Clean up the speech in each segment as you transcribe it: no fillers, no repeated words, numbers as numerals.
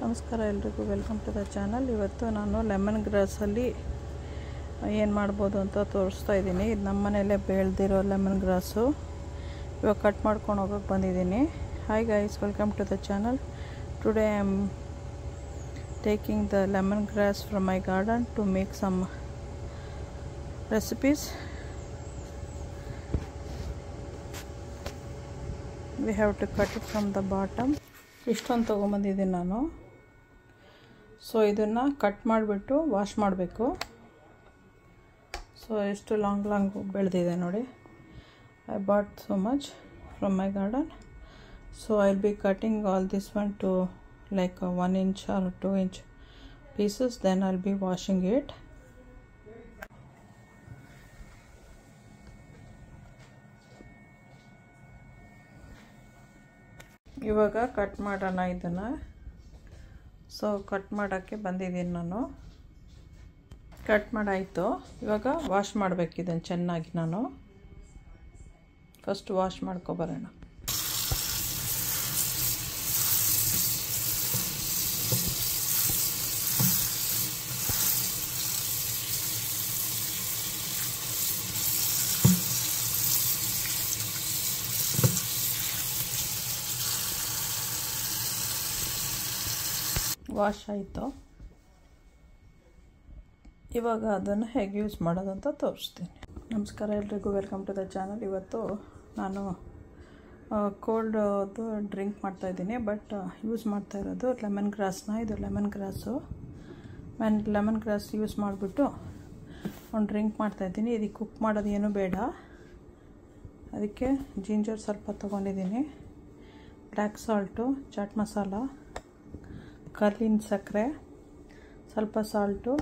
ನಮಸ್ಕಾರ ಎಲ್ರಿಗೂ, welcome to the channel. ಇವತ್ತು ನಾನು ಲೆಮನ್ ಗ್ರಾಸಲ್ಲಿ ಏನು ಮಾಡ್ಬೋದು ಅಂತ ತೋರಿಸ್ತಾ ಇದ್ದೀನಿ. ಇದು ನಮ್ಮ ಮನೆಯಲ್ಲೇ ಬೆಳೆದಿರೋ ಲೆಮನ್ ಗ್ರಾಸು. ಇವಾಗ ಕಟ್ ಮಾಡ್ಕೊಂಡು ಹೋಗೋಕ್ಕೆ ಬಂದಿದ್ದೀನಿ. Hi guys, welcome to the channel. Today I am taking the lemon grass from my garden to make some recipes. We have to cut it from the bottom. ಇಷ್ಟೊಂದು ತೊಗೊಂಬಂದಿದ್ದೀನಿ ನಾನು. So ಇದನ್ನು cut ಮಾಡಿಬಿಟ್ಟು wash ಮಾಡಬೇಕು. So ಎಷ್ಟು long ಬೆಳೆದಿದೆ ನೋಡಿ. I bought so much from my garden. So I will be cutting all this one to like 1 inch or 2 inch pieces. Then I'll be washing it. ಇವಾಗ cut ಮಾಡೋಣ ಇದನ್ನು. So cut ಮಾಡೋಕ್ಕೆ ಬಂದಿದ್ದೀನಿ ನಾನು. Cut ಮಾಡಾಯಿತು. ಇವಾಗ wash ಮಾಡಬೇಕು ಇದನ್ನು ಚೆನ್ನಾಗಿ. ನಾನು ಫಸ್ಟ್ ವಾಶ್ ಮಾಡ್ಕೊಬರೋಣ. ವಾಶ್ ಆಯಿತು. ಇವಾಗ ಅದನ್ನು ಹೇಗೆ ಯೂಸ್ ಮಾಡೋದಂತ ತೋರಿಸ್ತೀನಿ. ನಮಸ್ಕಾರ ಎಲ್ರಿಗೂ, ವೆಲ್ಕಮ್ ಟು ದ ಚಾನಲ್. ಇವತ್ತು ನಾನು ಕೋಲ್ಡ್ದು ಡ್ರಿಂಕ್ ಮಾಡ್ತಾಯಿದ್ದೀನಿ. ಬಟ್ ಯೂಸ್ ಮಾಡ್ತಾ ಇರೋದು ಲೆಮನ್ ಗ್ರಾಸ್ನ. ಇದು lemon grass. Lemon grass use ಮಾಡಿಬಿಟ್ಟು ಒಂದು ಡ್ರಿಂಕ್ ಮಾಡ್ತಾಯಿದ್ದೀನಿ. ಇದಕ್ಕೆ ಕುಕ್ ಮಾಡೋದು ಏನೂ ಬೇಡ. ಅದಕ್ಕೆ ಜಿಂಜರ್ ಸ್ವಲ್ಪ ತೊಗೊಂಡಿದ್ದೀನಿ, ಬ್ಲ್ಯಾಕ್ ಸಾಲ್ಟು, ಚಾಟ್ ಮಸಾಲ, ಕಲ್ಲಿನ ಸಕ್ಕರೆ, ಸ್ವಲ್ಪ ಸಾಲ್ಟು,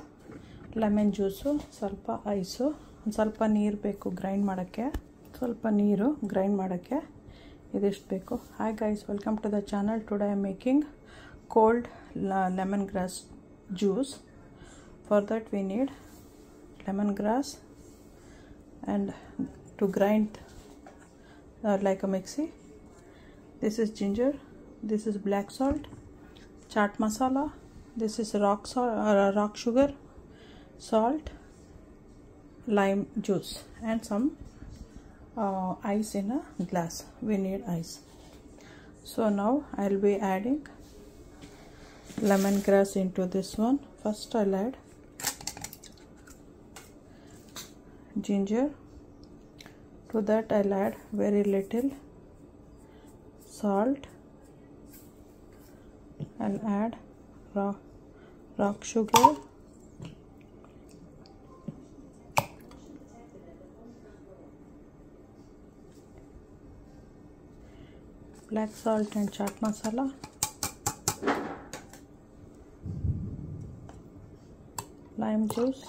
ಲೆಮನ್ ಜ್ಯೂಸು, ಸ್ವಲ್ಪ ಐಸು, ಒಂದು ಸ್ವಲ್ಪ ನೀರು ಬೇಕು ಗ್ರೈಂಡ್ ಮಾಡೋಕ್ಕೆ. ಸ್ವಲ್ಪ ನೀರು ಗ್ರೈಂಡ್ ಮಾಡೋಕ್ಕೆ ಇದಿಷ್ಟು ಬೇಕು. Hi guys, welcome to the channel. Today I am making cold lemon grass juice. For that we need lemon grass and to grind like a mixie. This is ginger, this is black salt, chaat masala, this is rock sugar, salt, lime juice, and some ice in a glass. We need ice. So now I'll be adding lemongrass into this one. First I'll add ginger. To that I'll add very little salt. I'll add rock sugar, black salt and chaat masala, lime juice,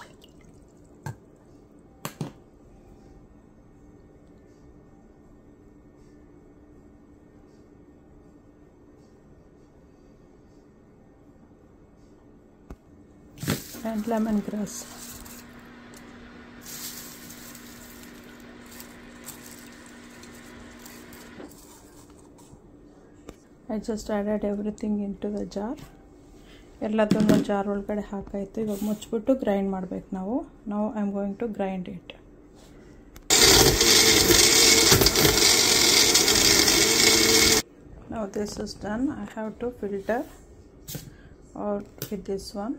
and lemongrass. I just added everything into the jar. ಎಲ್ಲದನ್ನು jar ಒಳಗಡೆ ಹಾಕಾಯಿತು. ಇವಾಗ ಮುಚ್ಚಿಬಿಟ್ಟು grind ಮಾಡಬೇಕು ನಾವು. Now I am going to grind it. Now this is done. I have to filter out with this one.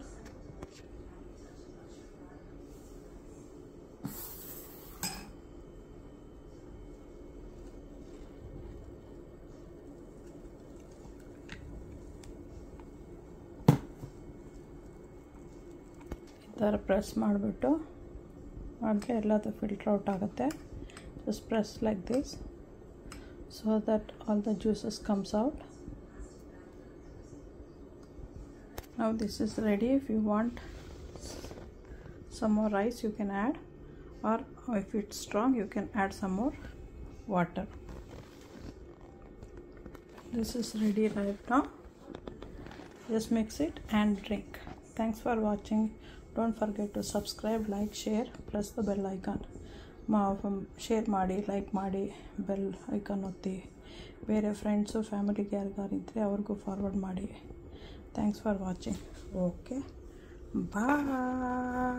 ಈ ಥರ press ಮಾಡಿಬಿಟ್ಟು ಮಾಡಿದ್ರೆ ಎಲ್ಲದು ಫಿಲ್ಟರ್ ಔಟ್ ಆಗುತ್ತೆ. Just press like this so that all the juices comes out. Now this is ready. If you want some more rice you can add, or if it's strong you can add some more water. This is ready right now. Just mix it and drink. Thanks for watching. Don't forget to subscribe, like, share, press the bell icon. Share ಮಾಡಿ, like ಮಾಡಿ, bell icon ಒತ್ತಿ. ಬೇರೆ friends ಫ್ಯಾಮಿಲಿಗೆ ಯಾರಿಗಾರಿದ್ದರೆ ಅವ್ರಿಗೂ forward ಮಾಡಿ. Thanks for watching. Okay bye.